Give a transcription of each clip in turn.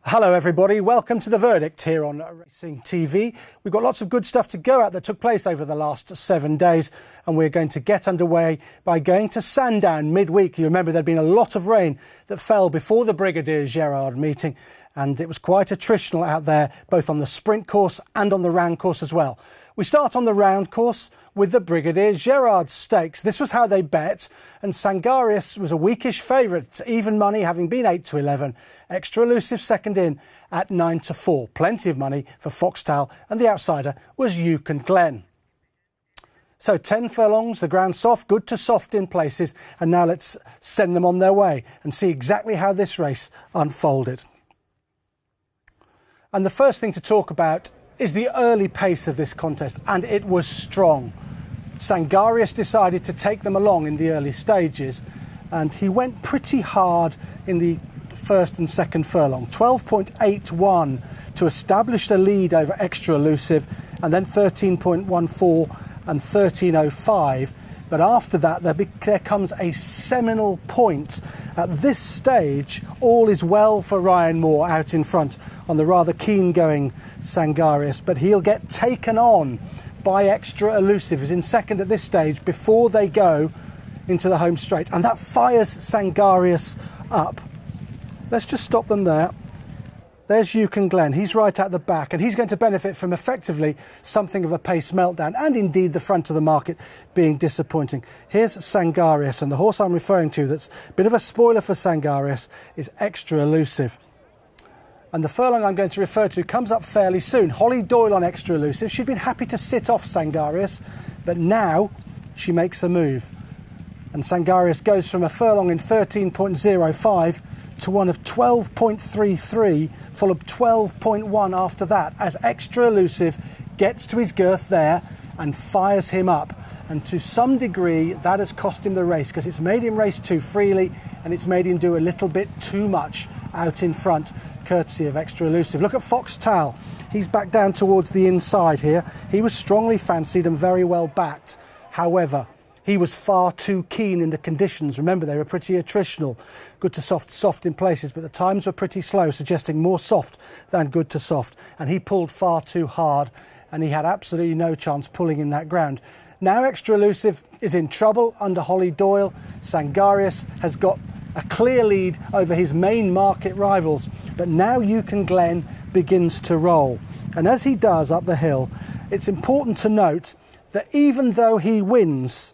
Hello everybody, welcome to The Verdict here on Racing TV. We've got lots of good stuff to go at that took place over the last 7 days, and we're going to get underway by going to Sandown midweek. You remember there'd been a lot of rain that fell before the Brigadier Gerard meeting, and it was quite attritional out there, both on the sprint course and on the round course as well. We start on the round course with the Brigadier Gerard Stakes. This was how they bet, and Sangarius was a weakish favourite, even money, having been 8 to 11. Extra Elusive second in at 9 to 4. Plenty of money for Foxtel, and the outsider was Euchen Glen. So 10 furlongs, the ground soft, good to soft in places, and now let's send them on their way and see exactly how this race unfolded. And the first thing to talk about is the early pace of this contest, and it was strong. Sangarius decided to take them along in the early stages, and he went pretty hard in the first and second furlong. 12.81 to establish the lead over Extra Elusive, and then 13.14 and 13.05. But after that, there comes a seminal point. At this stage, all is well for Ryan Moore out in front on the rather keen-going Sangarius, but he'll get taken on by Extra Elusive, who's in second at this stage before they go into the home straight, and that fires Sangarius up. Let's just stop them there. There's Euchen Glen. He's right at the back, and he's going to benefit from effectively something of a pace meltdown, and indeed the front of the market being disappointing. Here's Sangarius, and the horse I'm referring to that's a bit of a spoiler for Sangarius is Extra Elusive. And the furlong I'm going to refer to comes up fairly soon. Holly Doyle on Extra Elusive. She'd been happy to sit off Sangarius, but now she makes a move. And Sangarius goes from a furlong in 13.05 to one of 12.33, full of 12.1 after that, as Extra Elusive gets to his girth there and fires him up. And to some degree, that has cost him the race, because it's made him race too freely, and it's made him do a little bit too much out in front, courtesy of Extra Elusive. Look at Foxtel. He's back down towards the inside here. He was strongly fancied and very well backed. However, he was far too keen in the conditions. Remember, they were pretty attritional. Good to soft, soft in places, but the times were pretty slow, suggesting more soft than good to soft. And he pulled far too hard, and he had absolutely no chance pulling in that ground. Now Extra Elusive is in trouble under Holly Doyle. Sangarius has got a clear lead over his main market rivals, but now Euchen Glen begins to roll. And as he does up the hill, it's important to note that even though he wins,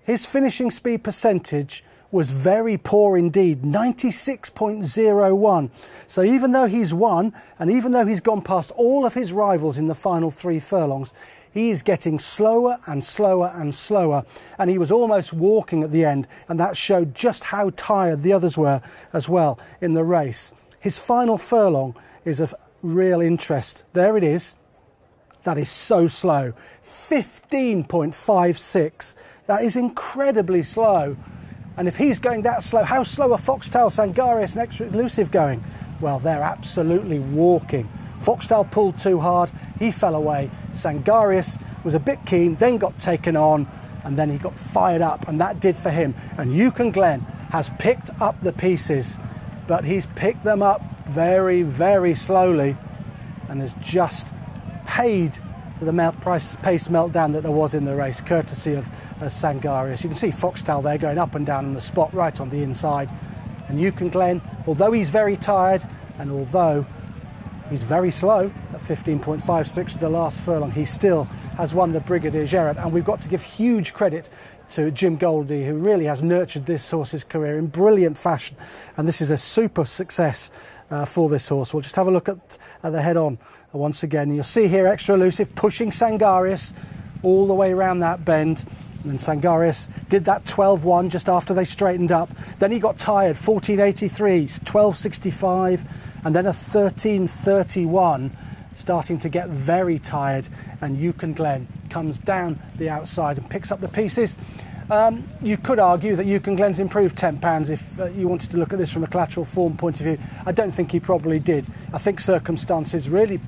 his finishing speed percentage was very poor indeed, 96.01. So even though he's won, and even though he's gone past all of his rivals in the final 3 furlongs, he is getting slower and slower and slower, and he was almost walking at the end, and that showed just how tired the others were as well in the race. His final furlong is of real interest. There it is. That is so slow. 15.56. That is incredibly slow. And if he's going that slow, how slow are Foxtel, Sangarius and Extra Elusive going? Well, they're absolutely walking. Foxtel pulled too hard, he fell away. Sangarius was a bit keen, then got taken on, and then he got fired up, and that did for him. And Euchen Glen has picked up the pieces, but he's picked them up very, very slowly, and has just paid for the pace meltdown that there was in the race, courtesy of Sangarius. You can see Foxtel there going up and down on the spot right on the inside. And Euchen Glen, although he's very tired, and although he's very slow at 15.56 to the last furlong, he still has won the Brigadier Gerard. And we've got to give huge credit to Jim Goldie, who really has nurtured this horse's career in brilliant fashion. And this is a super success for this horse. We'll just have a look at the head-on once again. You'll see here Extra Elusive pushing Sangarius all the way around that bend. And then Sangarius did that 12.1 just after they straightened up. Then he got tired, 14.83, 12.65, and then a 13.31. starting to get very tired, and Euchen Glen comes down the outside and picks up the pieces. You could argue that Euchen Glen's improved £10 if you wanted to look at this from a collateral form point of view. I don't think he probably did. I think circumstances really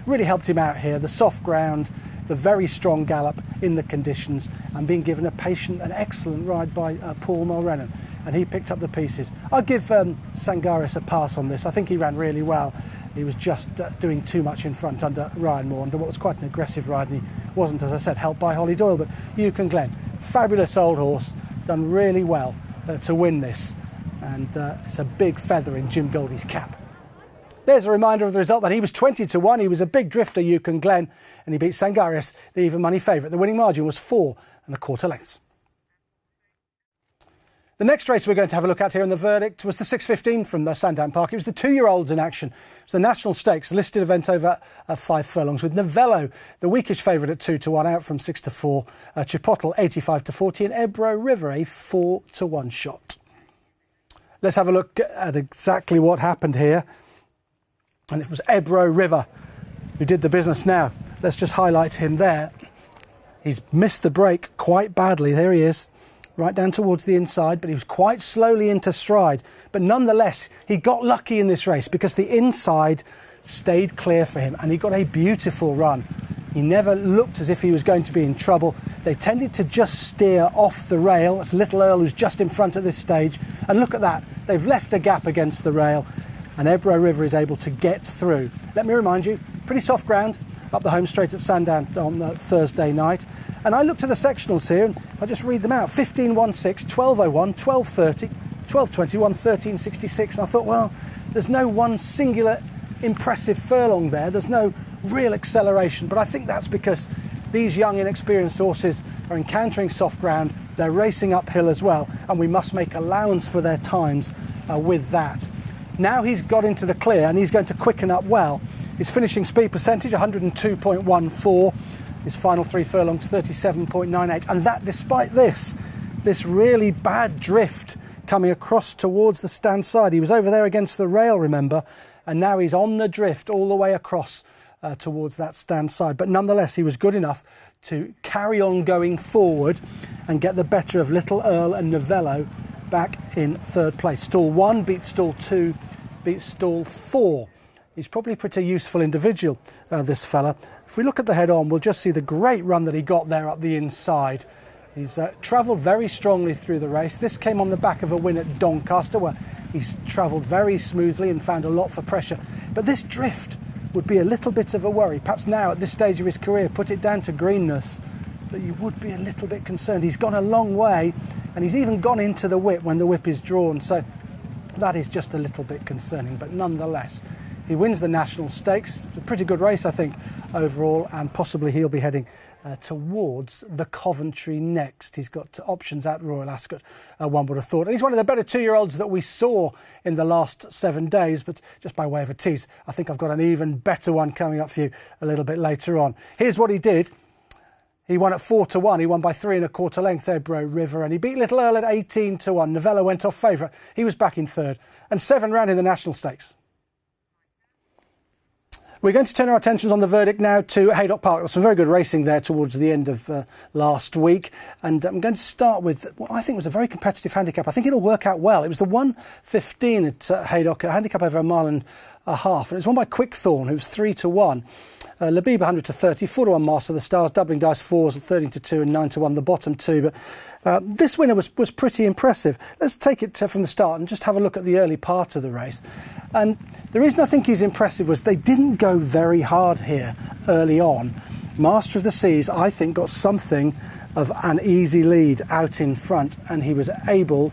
helped him out here. The soft ground, the very strong gallop in the conditions, and being given a patient and excellent ride by Paul Mulrennan, and he picked up the pieces. I'll give Sangarius a pass on this. I think he ran really well. He was just doing too much in front under Ryan Moore, under what was quite an aggressive ride, and he wasn't, as I said, helped by Holly Doyle. But Euchen Glen, fabulous old horse, done really well to win this, and it's a big feather in Jim Goldie's cap. There's a reminder of the result that he was 20 to 1. He was a big drifter, Euchen Glen, and he beat Sangarius, the even money favourite. The winning margin was 4 1/4 lengths. The next race we're going to have a look at here in the verdict was the 6:15 from the Sandown Park. It was the 2-year-olds in action. It was the National Stakes, listed event over 5 furlongs, with Novello, the weakish favourite at 2 to 1, out from 6 to 4. Chipotle 85 to 40, and Ebro River a 4 to 1 shot. Let's have a look at exactly what happened here. And it was Ebro River who did the business. Now, let's just highlight him there. He's missed the break quite badly. There he is, right down towards the inside, but he was quite slowly into stride. But nonetheless, he got lucky in this race because the inside stayed clear for him, and he got a beautiful run. He never looked as if he was going to be in trouble. They tended to just steer off the rail. It's Little Earl who's just in front at this stage. And look at that. They've left a gap against the rail, and Ebro River is able to get through. Let me remind you, pretty soft ground up the home straight at Sandown on Thursday night. And I looked at the sectionals here, and I just read them out. 15.16, 12.01, 12.30, 12.21, 13.66. And I thought, well, there's no one singular impressive furlong there. There's no real acceleration. But I think that's because these young, inexperienced horses are encountering soft ground. They're racing uphill as well, and we must make allowance for their times with that. Now he's got into the clear, and he's going to quicken up well. His finishing speed percentage, 102.14. His final 3 furlongs, 37.98. And that despite this really bad drift coming across towards the stand side. He was over there against the rail, remember, and now he's on the drift all the way across towards that stand side. But nonetheless, he was good enough to carry on going forward and get the better of Little Earl and Novello back in 3rd place. Stall 1 beat stall 2, beat stall 4. He's probably a pretty useful individual, this fella. If we look at the head on, we'll just see the great run that he got there up the inside. He's travelled very strongly through the race. This came on the back of a win at Doncaster, where he's travelled very smoothly and found a lot for pressure. But this drift would be a little bit of a worry. Perhaps now, at this stage of his career, put it down to greenness, that you would be a little bit concerned. He's gone a long way, and he's even gone into the whip when the whip is drawn. So that is just a little bit concerning. But nonetheless, he wins the National Stakes. It's a pretty good race, I think, overall, and possibly he'll be heading towards the Coventry next. He's got options at Royal Ascot, one would have thought. And he's one of the better 2-year-olds that we saw in the last 7 days, but just by way of a tease, I think I've got an even better one coming up for you a little bit later on. Here's what he did. He won at 4 to 1. He won by 3 1/4 lengths, Ebro River, and he beat Little Earl at 18 to 1. Novello went off favourite. He was back in 3rd, and 7 ran in the National Stakes. We're going to turn our attentions on the verdict now to Haydock Park. There was some very good racing there towards the end of last week. And I'm going to start with what I think was a very competitive handicap. I think it'll work out well. It was the 1:15 at Haydock, a handicap over 1.5 miles. And it was won by Quickthorn, who was 3 to 1. Labib 100 to 30, 4 to 1 Master of the Stars, doubling dice 4s at 13 to 2 and 9 to 1 the bottom 2. But this winner was pretty impressive. Let's take it from the start and just have a look at the early part of the race. And the reason I think he's impressive was they didn't go very hard here early on. Master of the Seas, I think, got something of an easy lead out in front, and he was able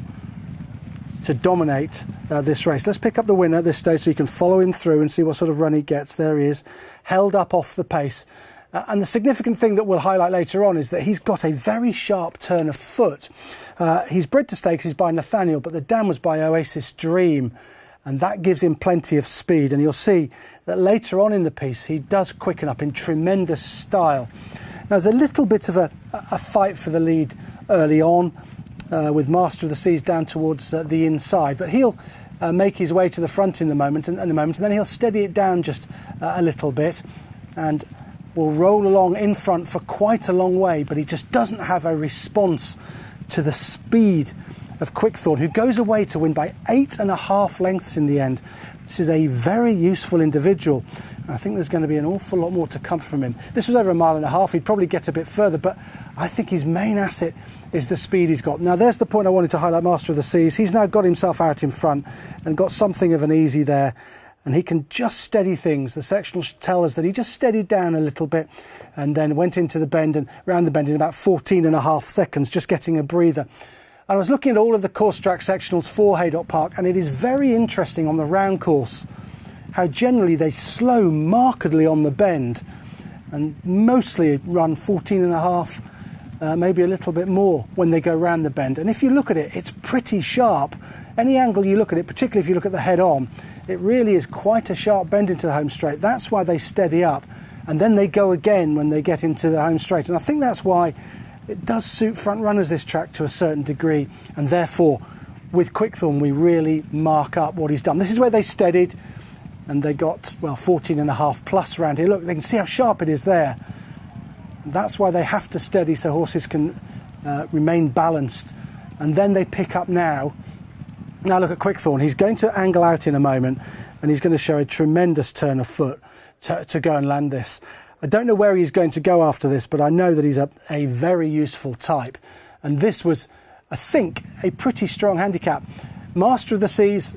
to dominate this race. Let's pick up the winner at this stage so you can follow him through and see what sort of run he gets. There he is, held up off the pace. And the significant thing that we'll highlight later on is that he's got a very sharp turn of foot. He's bred to stakes, he's by Nathaniel, but the dam was by Oasis Dream, and that gives him plenty of speed. And you'll see that later on in the piece, he does quicken up in tremendous style. Now, there's a little bit of a fight for the lead early on, with Master of the Seas down towards the inside, but he'll make his way to the front in the moment, and then he'll steady it down just a little bit, and will roll along in front for quite a long way, but he just doesn't have a response to the speed of Quickthorn, who goes away to win by 8.5 lengths in the end. This is a very useful individual. I think there's going to be an awful lot more to come from him. This was over 1.5 miles. He'd probably get a bit further, but I think his main asset is the speed he's got. Now, there's the point I wanted to highlight, Master of the Seas. He's now got himself out in front and got something of an easy there, and he can just steady things. The sectional tell us that he just steadied down a little bit and then went into the bend and round the bend in about 14.5 seconds, just getting a breather. I was looking at all of the course track sectionals for Haydock Park, and it is very interesting on the round course how generally they slow markedly on the bend and mostly run 14.5, maybe a little bit more when they go round the bend. And if you look at it, it's pretty sharp. Any angle you look at it, particularly if you look at the head on, it really is quite a sharp bend into the home straight. That's why they steady up, and then they go again when they get into the home straight. And I think that's why it does suit front runners, this track, to a certain degree, and therefore with Quickthorn we really mark up what he's done. This is where they steadied, and they got, well, 14.5 plus round here. Look, they can see how sharp it is there. That's why they have to steady so horses can remain balanced, and then they pick up now. Now look at Quickthorn. He's going to angle out in a moment, and he's going to show a tremendous turn of foot to go and land this. I don't know where he's going to go after this, but I know that he's a very useful type. And this was, I think, a pretty strong handicap. Master of the Seas,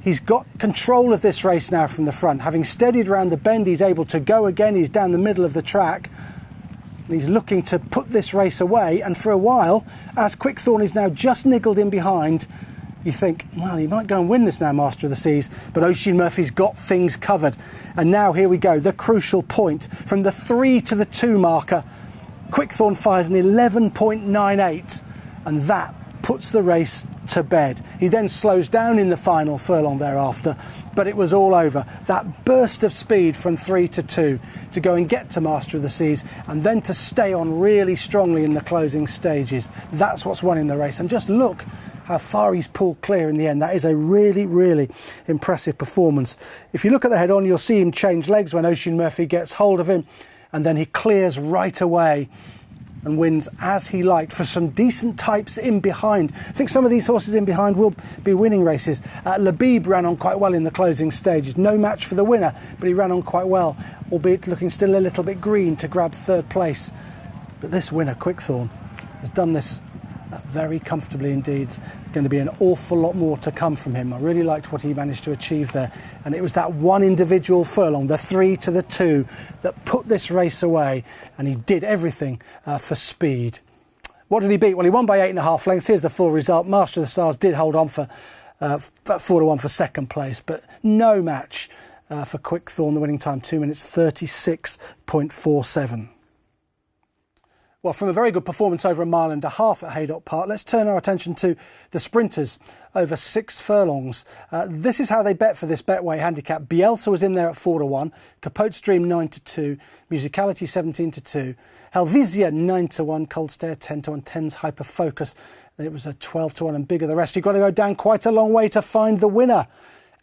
he's got control of this race now from the front. Having steadied round the bend, he's able to go again. He's down the middle of the track. And he's looking to put this race away. And for a while, as Quickthorn is now just niggled in behind, you think, well, he might go and win this now, Master of the Seas, but Oisin Murphy's got things covered. And now here we go, the crucial point. From the 3 to the 2 marker, Quickthorn fires an 11.98, and that puts the race to bed. He then slows down in the final furlong thereafter, but it was all over. That burst of speed from 3 to 2 to go and get to Master of the Seas, and then to stay on really strongly in the closing stages. That's what's won in the race. And just look how far he's pulled clear in the end. That is a really, really impressive performance. If you look at the head on, you'll see him change legs when Oisin Murphy gets hold of him, and then he clears right away and wins as he liked for some decent types in behind. I think some of these horses in behind will be winning races. Labib ran on quite well in the closing stages. No match for the winner, but he ran on quite well, albeit looking still a little bit green to grab 3rd place. But this winner, Quickthorn, has done this very comfortably indeed. There's going to be an awful lot more to come from him. I really liked what he managed to achieve there, and it was that one individual furlong, the 3 to the 2, that put this race away, and he did everything for speed. What did he beat? Well, he won by 8.5 lengths. Here's the full result. Master of the Stars did hold on for 4-1 for 2nd place, but no match for Quickthorn. The winning time 2 minutes 36.47. Well, from a very good performance over 1.5 miles at Haydock Park, let's turn our attention to the sprinters over 6 furlongs. This is how they bet for this Betway handicap. Bielsa was in there at 4-1, Capote Stream 9-2, Musicality 17-2, Helvetia 9-1, Coldstare 10-1, 10's Hyperfocus. It was a 12-1 and bigger the rest. You've got to go down quite a long way to find the winner.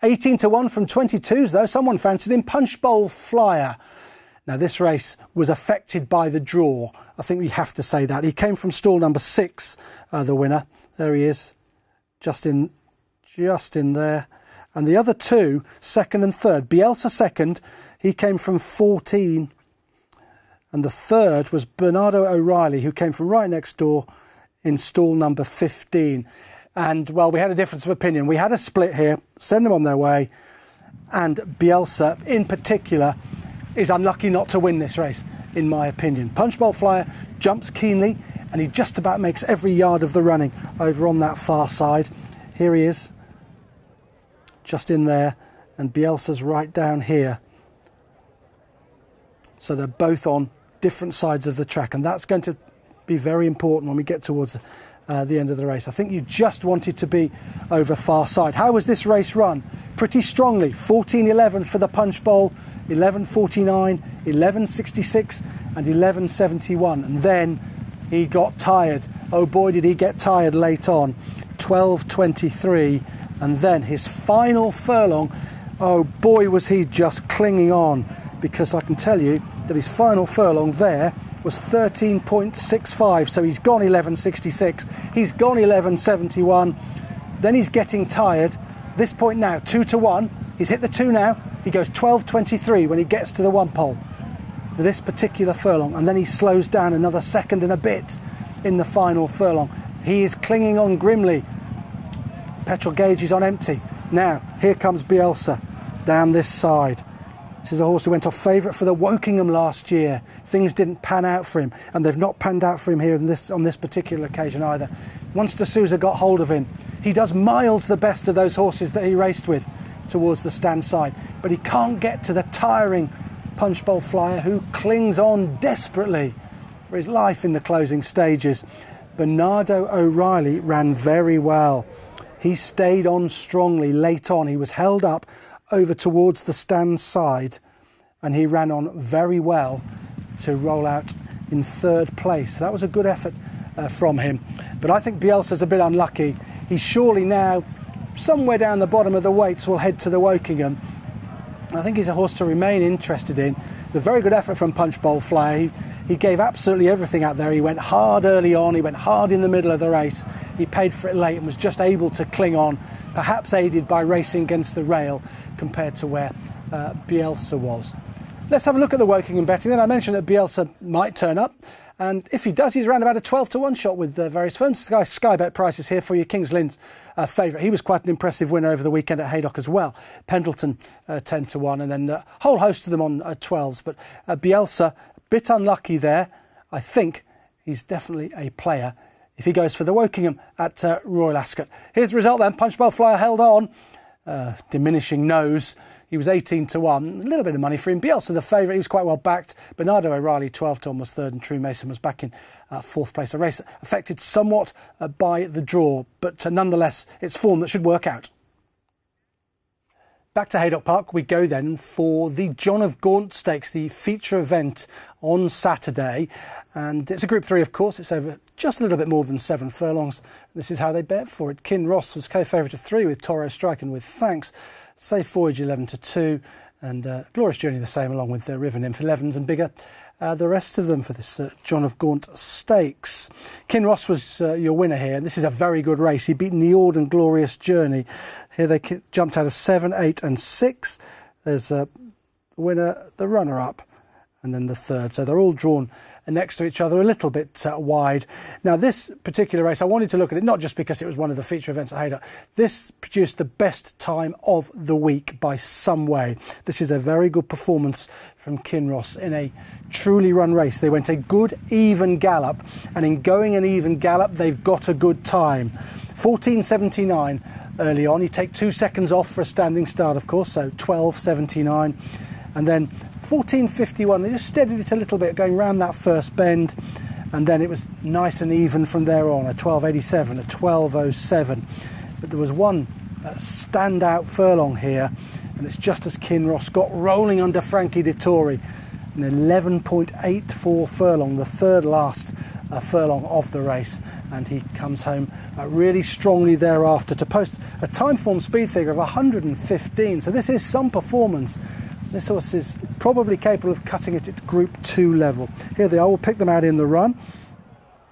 18-1 from 22s though. Someone fancied him. Punch Bowl Flyer. Now this race was affected by the draw. I think we have to say that. He came from stall number 6, the winner. There he is, just in there. And the other 2, 2nd and 3rd. Bielsa 2nd, he came from 14. And the 3rd was Bernardo O'Reilly, who came from right next door in stall number 15. And, well, we had a difference of opinion. We had a split here, send them on their way. And Bielsa, in particular, is unlucky not to win this race, in my opinion. Punch Bowl Flyer jumps keenly, and he just about makes every yard of the running over on that far side. Here he is, just in there, and Bielsa's right down here. So they're both on different sides of the track, and that's going to be very important when we get towards the end of the race. I think you just wanted to be over far side. How was this race run? Pretty strongly. 14.11 for the Punch Bowl, 11.49, 11.66 and 11.71, and then he got tired. Oh boy, did he get tired late on. 12.23 And then his final furlong, oh boy was he just clinging on, because I can tell you that his final furlong there was 13.65, so he's gone 11.66, he's gone 11.71, then he's getting tired. This point now, 2 to 1, he's hit the 2 now, he goes 12.23 when he gets to the 1 pole for this particular furlong, and then he slows down another second and a bit in the final furlong. He is clinging on grimly. Petrol gauge is on empty. Now, here comes Bielsa down this side. This is a horse who went off favourite for the Wokingham last year. Things didn't pan out for him, and they've not panned out for him here on this particular occasion either. Once D'Souza got hold of him, he does miles the best of those horses that he raced with towards the stand side, but he can't get to the tiring Punch Bowl Flyer, who clings on desperately for his life in the closing stages. Bernardo O'Reilly ran very well. He stayed on strongly late on. He was held up over towards the stand side, and he ran on very well to roll out in 3rd place. That was a good effort from him. But I think Bielsa's a bit unlucky. He's surely now somewhere down the bottom of the weights will head to the Wokingham. I think he's a horse to remain interested in. It's a very good effort from Punch Bowl Flyer. He gave absolutely everything out there. He went hard early on, he went hard in the middle of the race. He paid for it late and was just able to cling on, perhaps aided by racing against the rail compared to where Bielsa was. Let's have a look at the Wokingham betting. Then I mentioned that Bielsa might turn up, and if he does, he's around about a 12 to 1 shot with various firms. Sky bet prices here for you. King's Lynn's favourite. He was quite an impressive winner over the weekend at Haydock as well. Pendleton 10 to 1, and then a whole host of them on 12s. But Bielsa, a bit unlucky there. I think he's definitely a player if he goes for the Wokingham at Royal Ascot. Here's the result then. Punch Bowl Flyer held on, diminishing nose. He was 18 to 1, a little bit of money for him. Bielsa, the favourite, he was quite well backed. Bernardo O'Reilly, 12 to 1, was 3rd, and True Mason was back in 4th place. A race affected somewhat by the draw, but nonetheless, it's form that should work out. Back to Haydock Park we go then for the John of Gaunt Stakes, the feature event on Saturday. And it's a Group 3, of course. It's over just a little bit more than 7 furlongs. This is how they bet for it. Kinross was co-favourite of 3 with Toro Strike and with Thanks. Safe Voyage 11 to 2, and Glorious Journey the same, along with the River Nymph 11s and bigger. The rest of them for this John of Gaunt Stakes. Kinross was your winner here, and this is a very good race. He beat Niord and Glorious Journey. Here they jumped out of 7, 8 and 6. There's the winner, the runner-up, and then the 3rd. So they're all drawn next to each other, a little bit wide. Now this particular race, I wanted to look at it not just because it was one of the feature events at Haydock. This produced the best time of the week by some way. This is a very good performance from Kinross in a truly run race. They went a good even gallop, and in going an even gallop they've got a good time. 14.79 early on. You take 2 seconds off for a standing start, of course, so 12.79, and then 14.51, they just steadied it a little bit going round that first bend, and then it was nice and even from there on, a 12.87, a 12.07. But there was one standout furlong here, and it's just as Kinross got rolling under Frankie Dettori, an 11.84 furlong, the 3rd last furlong of the race, and he comes home really strongly thereafter to post a time form speed figure of 115. So this is some performance. This horse is probably capable of cutting it at Group 2 level. Here they are. We'll pick them out in the run.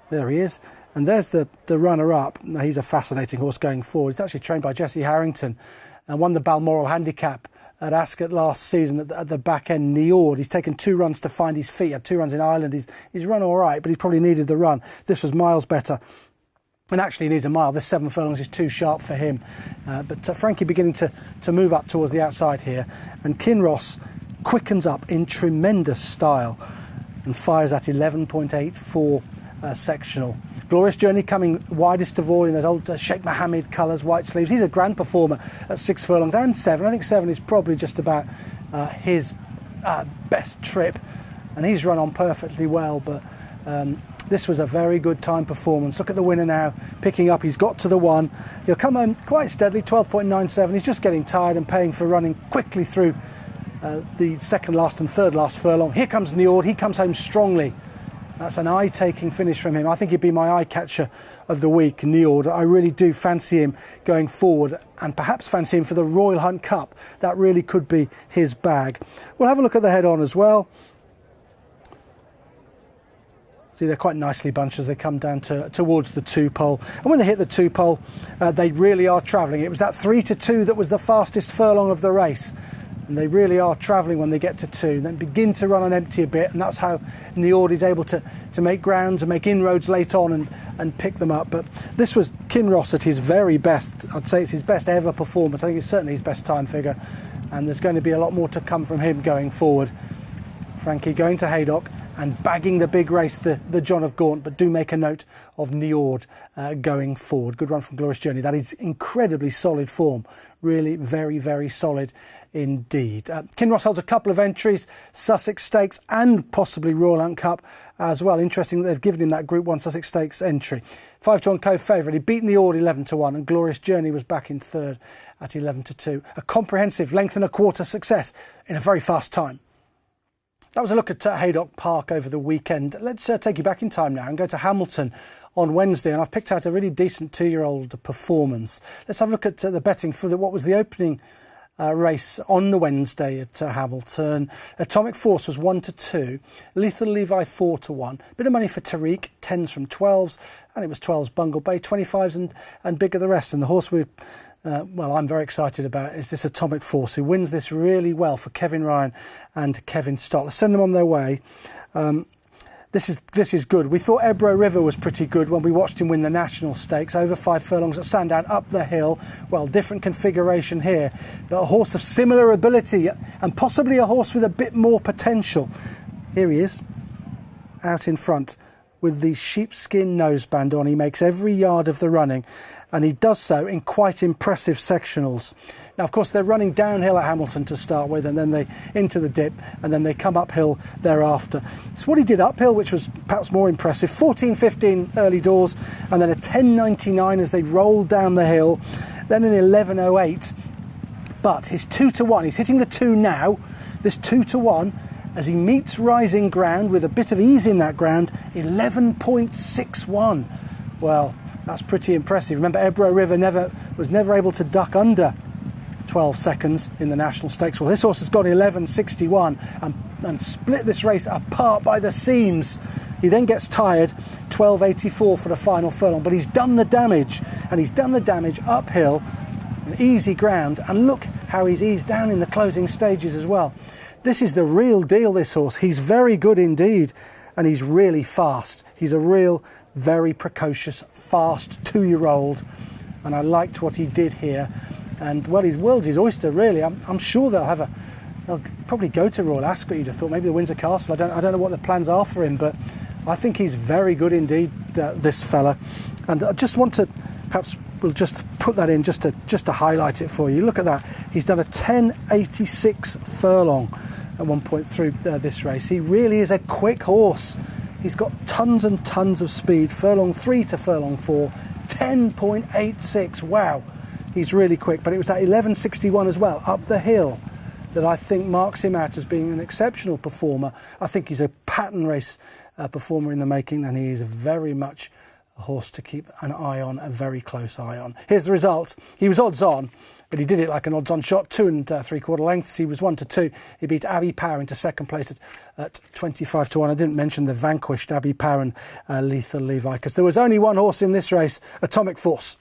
There he is. And there's the runner-up. Now, he's a fascinating horse going forward. He's actually trained by Jesse Harrington and won the Balmoral Handicap at Ascot last season at the back end. Niord, he's taken 2 runs to find his feet. Had 2 runs in Ireland. He's run all right, but he probably needed the run. This was miles better. And actually he needs a mile. This 7 furlongs is too sharp for him. But Frankie beginning to move up towards the outside here. And Kinross quickens up in tremendous style and fires at 11.84 sectional. Glorious Journey coming widest of all in those old Sheikh Mohammed colours, white sleeves. He's a grand performer at 6 furlongs and 7. I think 7 is probably just about his best trip. And he's run on perfectly well, but this was a very good time performance. Look at the winner now, picking up. He's got to the 1. He'll come home quite steadily, 12.97. He's just getting tired and paying for running quickly through the 2nd last and 3rd last furlong. Here comes Niord. He comes home strongly. That's an eye-taking finish from him. I think he'd be my eye-catcher of the week, Niord. I really do fancy him going forward, and perhaps fancy him for the Royal Hunt Cup. That really could be his bag. We'll have a look at the head-on as well. See, they're quite nicely bunched as they come down towards the 2-pole. And when they hit the 2-pole, they really are travelling. It was that 3 to 2 that was the fastest furlong of the race. And they really are travelling when they get to 2, then begin to run on empty a bit, and that's how Niord is able to make grounds and make inroads late on and pick them up. But this was Kinross at his very best. I'd say it's his best ever performance. I think it's certainly his best time figure, and there's going to be a lot more to come from him going forward. Frankie going to Haydock and bagging the big race, the John of Gaunt, but do make a note of Niord going forward. Good run from Glorious Journey. That is incredibly solid form. Really very, very solid indeed. Kinross holds a couple of entries, Sussex Stakes and possibly Royal Hunt Cup as well. Interesting that they've given him that Group 1 Sussex Stakes entry. 5 to 1 co-favourite. He'd beaten the Ord 11 to 1, and Glorious Journey was back in third at 11 to 2. A comprehensive length and a quarter success in a very fast time. That was a look at Haydock Park over the weekend. Let's take you back in time now and go to Hamilton on Wednesday, and I've picked out a really decent 2-year-old performance. Let's have a look at the betting for what was the opening race on the Wednesday at Hamilton. Atomic Force was 1 to 2, Lethal Levi 4 to 1. Bit of money for Tariq, 10s from 12s, and it was 12s Bungle Bay, 25s and bigger the rest. And the horse well, I'm very excited about is this Atomic Force, who wins this really well for Kevin Ryan and Kevin Stott. Let's send them on their way. This is good. We thought Ebro River was pretty good when we watched him win the National Stakes, over 5 furlongs at Sandown, up the hill. Well, different configuration here, but a horse of similar ability and possibly a horse with a bit more potential. Here he is, out in front with the sheepskin noseband on. He makes every yard of the running, and he does so in quite impressive sectionals. Now, of course, they're running downhill at Hamilton to start with, and then they into the dip, and then they come uphill thereafter. It's what he did uphill, which was perhaps more impressive. 14.15 early doors, and then a 10.99 as they rolled down the hill, then an 11.08. But his 2 to 1, he's hitting the 2 now, this 2 to 1, as he meets rising ground with a bit of ease in that ground, 11.61. Well, that's pretty impressive. Remember, Ebro River was never able to duck under 12 seconds in the National Stakes. Well, this horse has got 11.61 and split this race apart by the seams. He then gets tired, 12.84 for the final furlong, but he's done the damage, and he's done the damage uphill, an easy ground, and look how he's eased down in the closing stages as well. This is the real deal, this horse. He's very good indeed, and he's really fast. He's a real, very precocious, fast 2-year-old, and I liked what he did here. And well, his world's his oyster, really. I'm sure they'll probably go to Royal Ascot. You'd have thought maybe the Windsor Castle. I don't know what the plans are for him, but I think he's very good indeed, this fella. And I just want to, perhaps we'll just put that in just to highlight it for you. Look at that. He's done a 10.86 furlong at one point through this race. He really is a quick horse. He's got tons and tons of speed. Furlong 3 to furlong 4, 10.86. Wow. He's really quick, but it was that 11.61 as well, up the hill, that I think marks him out as being an exceptional performer. I think he's a pattern race performer in the making, and he is very much a horse to keep an eye on, a very close eye on. Here's the result. He was odds on, but he did it like an odds on shot, 2 3/4 lengths. He was 1 to 2. He beat Abbey Power into second place at 25 to 1. I didn't mention the vanquished Abbey Power and Lethal Levi, because there was only one horse in this race, Atomic Force.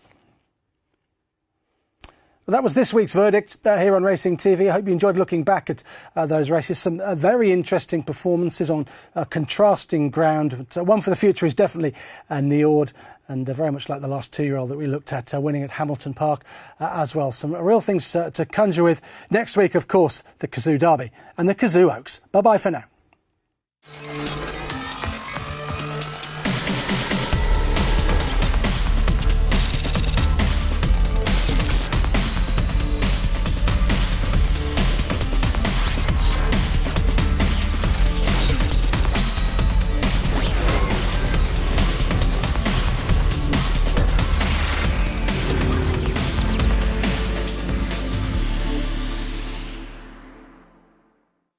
Well, that was this week's verdict here on Racing TV. I hope you enjoyed looking back at those races. Some very interesting performances on contrasting ground. One for the future is definitely Niord, and very much like the last 2-year-old that we looked at winning at Hamilton Park as well. Some real things to conjure with. Next week, of course, the Kazoo Derby and the Kazoo Oaks. Bye-bye for now.